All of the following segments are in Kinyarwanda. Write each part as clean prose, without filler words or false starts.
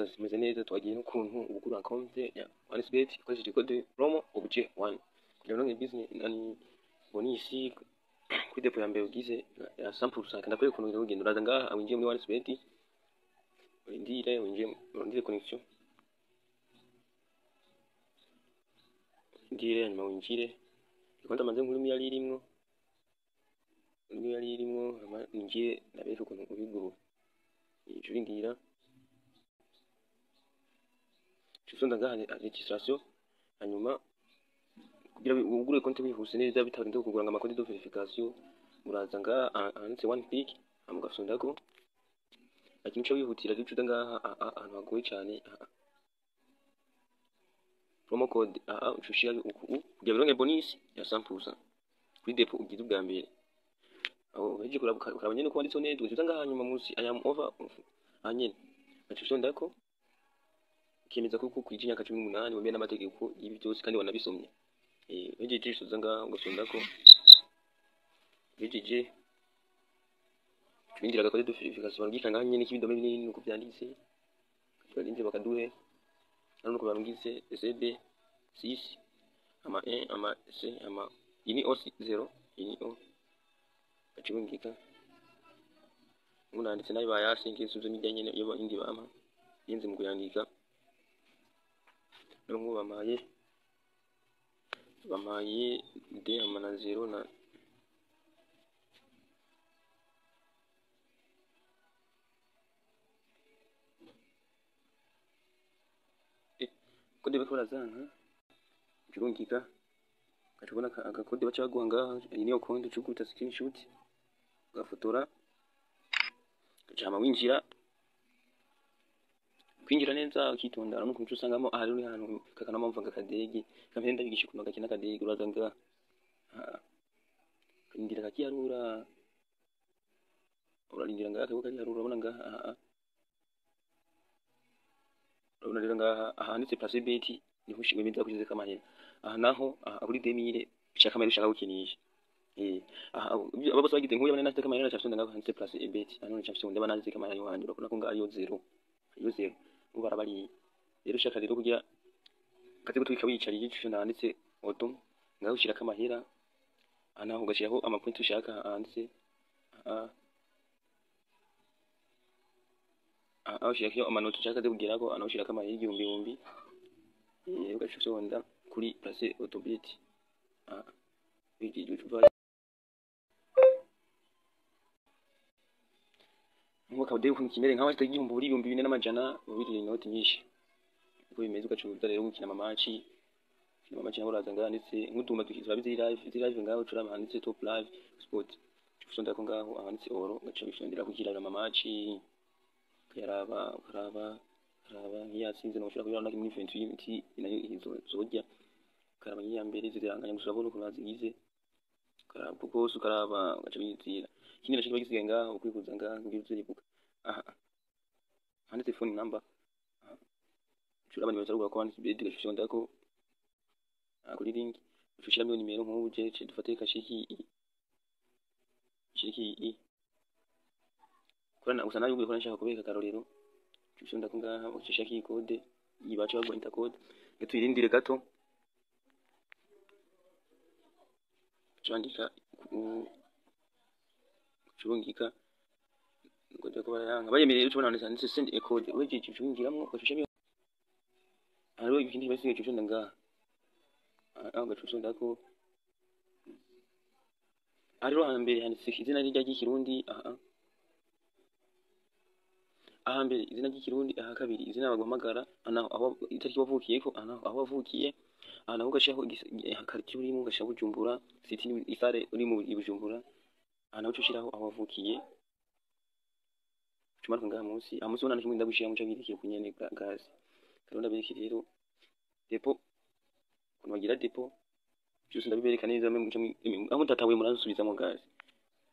zimeze neza twagiye n'ukuntu ugura konte ya OneXBet ukoresheje code promo objet 1 kugira ngo business nani bonisi kuri depo ya mbere ugize ya 100% kandi akwiye ukuntu ugenda uraza ngaha winjiye muri OneXBet winjiye connection ngire nyuma winjire ikonta manze nkuru yari irimwo ninjiye nabeka ukuntu ubiguru icuringira Chisonda ngaha registration hanyuma kugira ugure konti wihuse neza bitarinze kugura ngo amakodi de verification muraza ngaha handitse one pick amugafundako ikintu cyo wihutira gicuda ngaha ahantu hagoye cyane promo code ucushira kugira bironke bonus ya 100% kuri depo ugize ubwa mbere aho heje kurabanye no kwanditse neza ucuda ngaha hanyuma munsi I am over anyene acishondako kimeza kuko kwijinya ka 18 wemeye n'amategeko y'ibi byose kandi wanabisomye hejeje isoza ngaha ugasondako hejeje twinjira gakode de verification barungika ngaha nyene kibidome binini nuko byanditse twarinze bakaduhe hano nuko barungitse CB 6 ama 1 ama C ama ini o 0 ini o kachibungika munanditse nayo bayasinke suzo mijyanye yo indi bama yinze mu kuyandika n'ubwo bamaye de amana 0 na kode bakora zana kirungika kachubona agakode bacha baguhanga niyo konde cukuta screenshot gafotora kachama winjira kwinjira neza ukitondara no kumcu usangamo ahari uri hano kakana mpamvu akadege kamenda bigisha kuno gakina kadege urazanga kwinjira kakiyarura urarindira ngaha kari harura urabona ngaha urabona rero ngaha ahanditse place bet niho ushimwe biza kugize kamahera aha naho kuri demire bishaka kamera ushaka gukinisha aba bose bagize nkuye bane nafite kamera cyafite ngaha handitse place bet hano cyafite ndeba nazi kamera yo handi urabona ko ngaha yo 0 ubarabari rero ushaka rero kugira katego twika wicariye cyo nanditse auto ngaho ushira kamahera ana ugashiraho amapoint ushaka handitse ushiraho amanota ushaka de kugira ko ana ushira kamahera igihumbi ugashonda kuri place autobit bigi ucuva mwaka wade kumikimere nkaho atari igihumbi buri 2400 bubiri inoti nyinshi uko bimeze ugacuruza rero gukina mamaci naho uraza nganditse nk'uduma dukizwa bizi live ngaho curama handitse top live sport usonda ko ngaho ahanditse oro gaca bishondera kukira mamaci karaba niyatsinze no ushaka kubona muri event y'imiti nayo izojya karaba ya mbere ziranganya gusabona ko bazigize karaba kose karaba gaca bizira ikindi nacyo bagisigaye ngaho ukwikuza ngaho ngibuziribuka handitse phone number curaba nibaza rugwa ko OneXBet gashonda ko kuri link ushishiramo nimero nk'ubuje dufate kashiki kurana usana yuko ukora nshaka kubeka karorero cyushonda ko ngaha ushishaka iyi code yibaca bagwa intercode gatwirindire gato cyandika churungika ngoje ko barayanga bayemereye ucubona ndetse send a code weje cyushingiramo gashishamo hariho ibindi basigaye cyushonda ngaha gashishonda ko hariho hambere handitse izina ry'ikirundi ahambere izina ry'ikirundi kabiri izina bagomagara aho itariki wavukiye ko aho wavukiye naho ugashaho karti urimo ugashaho Bujumbura city ifare uri mu Bujumbura naho ucushiraho aho wavukiye cuma ngaha munsi ubona n'ikindi ndagushira mu cyabirikiye kunyene gas kandi ndabiki rero depo kuno bagira depo cyose ndabibereka neza aho ndatawe muransubiza mu gas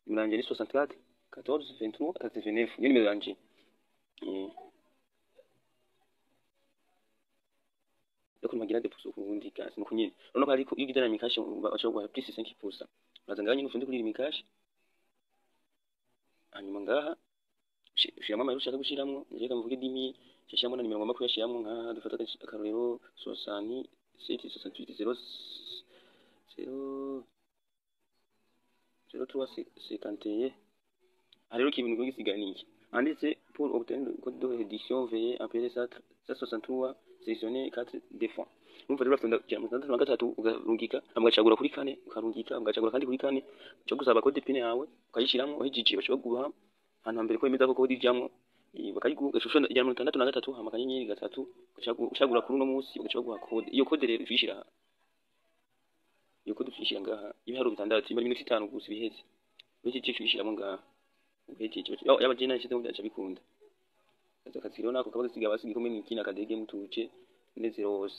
imuranje ni 64 14 23 89 ni nimero yanje Doko magira depo kundi gas nuko nyine none ko ariko iyo gidana mikashi bashobora plus 5% bazanga nyine ufundi kuri mikashi hanyuma ngaha ushiramo amazi ushaka gushiramwo nje kamvuge dimi shashamo na nimero ngomba kuyashiramo nka dufata akarorero 67 68 0 0351 rero ikintu gisigaye ni iki handitse pour obtenir le code de réduction veuillez appeler ça 63 sélectionner 4 défauts numva rero bafite ndakira mu gatatu ugarungika amugacagura kuri kane ukarungika amugacagura kandi kuri kane cyo gusaba code pin yawe ukayishiramo uhijije bacaguha hano mbere ko imeza ko code ijyamo bakayiguha shusho ya 63 hama kanyenyeri gatatu ucagura kuri uno munsi ugacaguha code iyo code rero ifishira iyo code ifishira ngaha ibiharo bitandatu imara iminota 5 gusa biheze biki cyo ishiramo ngaha uhejeje yaba jina nshyize mu byaca bikunda akazi rero nako kabazo siga basiga kumwe n'ikina kadege mutuce neze rose